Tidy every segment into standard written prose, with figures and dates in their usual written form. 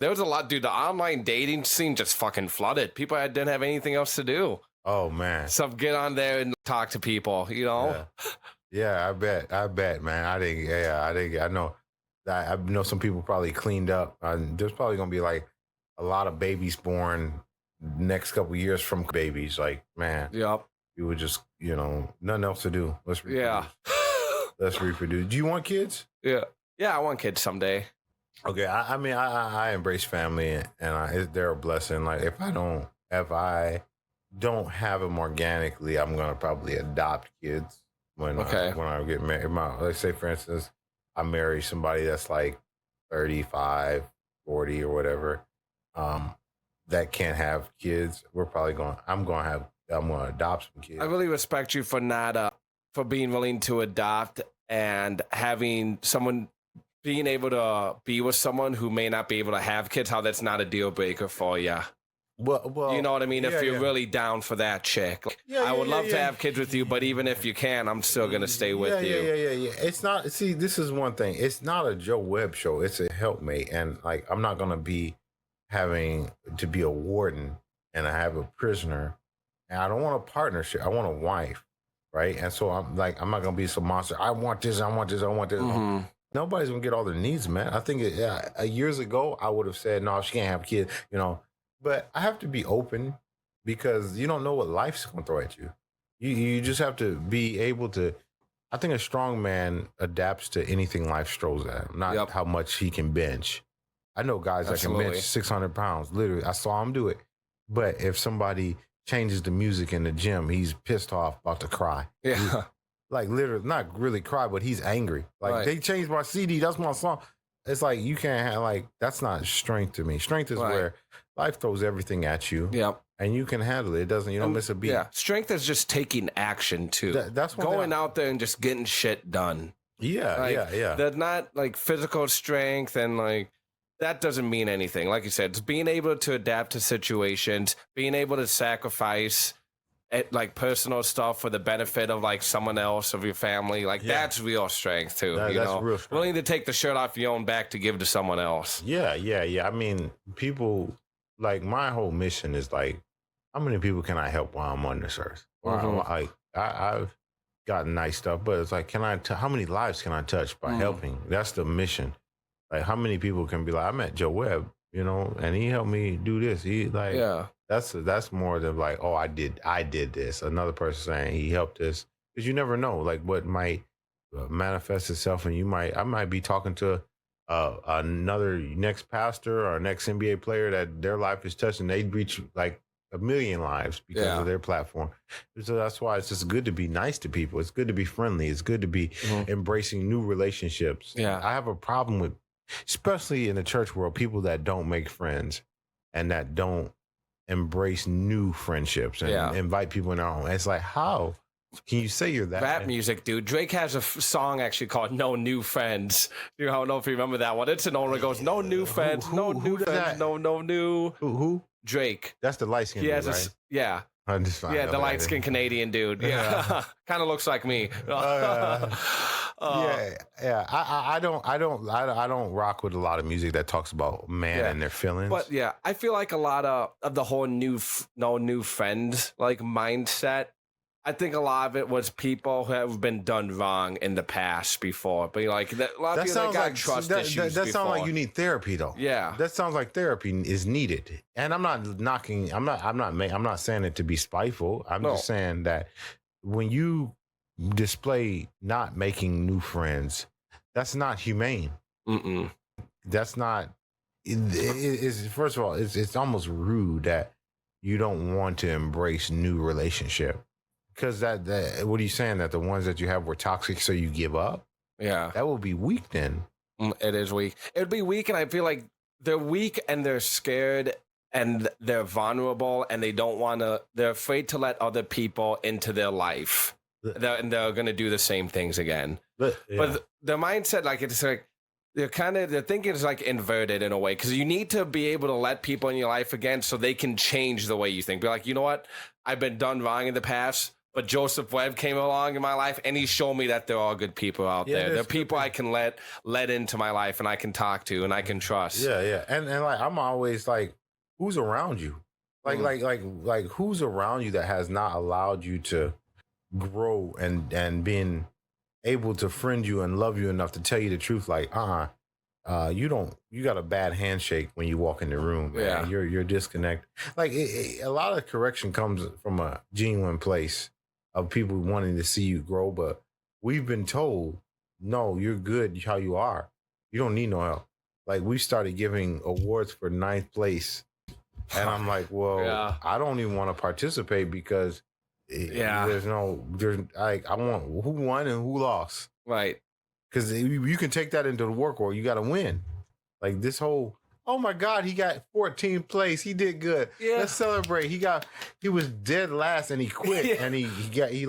There was a lot, dude. The online dating scene just fucking flooded. People didn't have anything else to do. Oh man. So get on there and talk to people, you know? Yeah, I bet, man. I know some people probably cleaned up. There's probably gonna be like a lot of babies born next couple years from babies. Like, man, Yep. you would just, nothing else to do. Let's reproduce. Yeah. Let's reproduce. Do you want kids? Yeah. Yeah, I want kids someday. Okay, I mean, I embrace family, and they're a blessing. Like, if I don't have them organically, I'm gonna probably adopt kids when I get married. Let's say, for instance, I marry somebody that's like 35, 40 or whatever, that can't have kids. I'm gonna adopt some kids. I really respect you for not for being willing to adopt and having someone being able to be with someone who may not be able to have kids. How that's not a deal breaker for you. Well, you know what I mean? If you're really down for that chick. I would love to have kids with you, but even if you can, I'm still going to stay with you. Yeah. It's not, see, this is one thing. It's not a Joe Webb show. It's a helpmate. And like, I'm not going to be having to be a warden and I have a prisoner. And I don't want a partnership. I want a wife. Right. And so I'm not going to be some monster. I want this. Mm-hmm. Nobody's going to get all their needs, man. I think years ago, I would have said, no, she can't have kids, But I have to be open because you don't know what life's going to throw at you. You just have to be able to. I think a strong man adapts to anything life throws at him, not how much he can bench. I know guys that can bench 600 pounds. Literally, I saw him do it. But if somebody changes the music in the gym, he's pissed off, about to cry. Yeah. Like literally, not really cry, but he's angry. Like they changed my CD. That's my song. It's like you can't have that's not strength to me. Strength is where life throws everything at you. Yep. And you can handle it. You don't miss a beat. Yeah. Strength is just taking action too. That's going out there and just getting shit done. Yeah, yeah. That's not like physical strength and that doesn't mean anything. Like you said, it's being able to adapt to situations, being able to sacrifice personal stuff for the benefit of someone else, of your family. That's real strength too. That's real strength. Willing to take the shirt off your own back to give to someone else. Yeah. I mean, people, my whole mission is how many people can I help while I'm on this earth? I've gotten nice stuff, but it's how many lives can I touch by helping? That's the mission. How many people can be I met Joe Webb, and he helped me do this. That's more than I did this. Another person saying he helped us, because you never know what might manifest itself, and I might be talking to another next pastor or next NBA player that their life is touching. They'd reach 1 million lives because of their platform. So that's why it's just good to be nice to people. It's good to be friendly. It's good to be embracing new relationships. Yeah, I have a problem with, especially in the church world, people that don't make friends and that don't embrace new friendships and invite people in their own. It's how can you say you're that? Rap music, dude. Drake has a song actually called "No New Friends." I don't know if you remember that one. It's an old one. It goes, "No new friends, no new friends, no new." Who? Drake. That's the light skin. He has right? the light skinned Canadian dude. Yeah, kind of looks like me. I don't rock with a lot of music that talks about man and their feelings. But I feel like a lot of the whole no new friends mindset. I think a lot of it was people who have been done wrong in the past before, but a lot of people that got trust issues. That sounds like you need therapy, though. Yeah, that sounds like therapy is needed. And I'm not knocking. I'm not saying it to be spiteful. I'm just saying that when you display not making new friends, that's not humane. That's not. It's first of all, it's almost rude that you don't want to embrace new relationship. Because that what are you saying, that the ones that you have were toxic, so you give up? Yeah, that would be weak. Then it is weak. It would be weak, and I feel like they're weak and they're scared and they're vulnerable and they don't want to. They're afraid to let other people into their life, and they're going to do the same things again. But the mindset, their thinking is inverted in a way, because you need to be able to let people in your life again so they can change the way you think. Be like, you know what? I've been done wrong in the past. But Joseph Webb came along in my life, and he showed me that there are good people out there. There are people I can let into my life, and I can talk to, and I can trust. Yeah. And like I'm always like, who's around you? Like who's around you that has not allowed you to grow and being able to friend you and love you enough to tell you the truth? Like, you got a bad handshake when you walk in the room. Man. Yeah, you're disconnected. Like a lot of correction comes from a genuine place of people wanting to see you grow, but we've been told, no, you're good how you are. You don't need no help. Like we started giving awards for 9th place, and I'm like, well, I don't even want to participate because there's like I want who won and who lost, right? Because you can take that into the work world. You got to win. Like this whole, oh my God, he got 14th place. He did good. Yeah. Let's celebrate. He was dead last and he quit and you're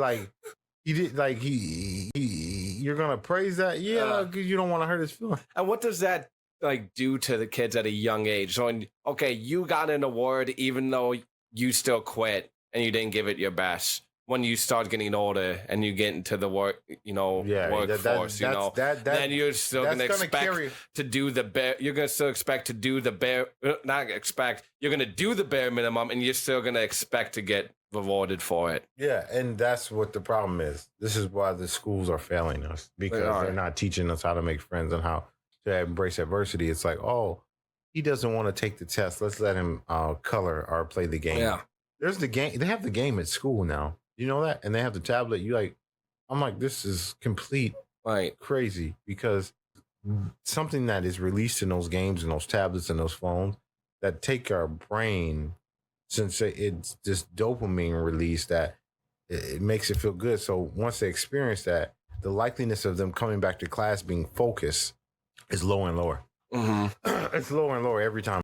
going to praise that? Yeah, because you don't want to hurt his feelings. And what does that like do to the kids at a young age? So, okay, you got an award even though you still quit and you didn't give it your best. When you start getting older and you get into the workforce, then you're still going to expect to do the bare. You're going to still expect to do the bare. Not expect. You're going to do the bare minimum, and you're still going to expect to get rewarded for it. Yeah, and that's what the problem is. This is why the schools are failing us because they're not teaching us how to make friends and how to embrace adversity. It's like, oh, he doesn't want to take the test. Let's let him color or play the game. Yeah, there's the game. They have the game at school now. You know that? And they have the tablet. I'm like, this is complete crazy because something that is released in those games and those tablets and those phones that take our brain, since it's this dopamine release that it makes it feel good. So once they experience that, the likeliness of them coming back to class being focused is lower and lower. Mm-hmm. It's lower and lower every time.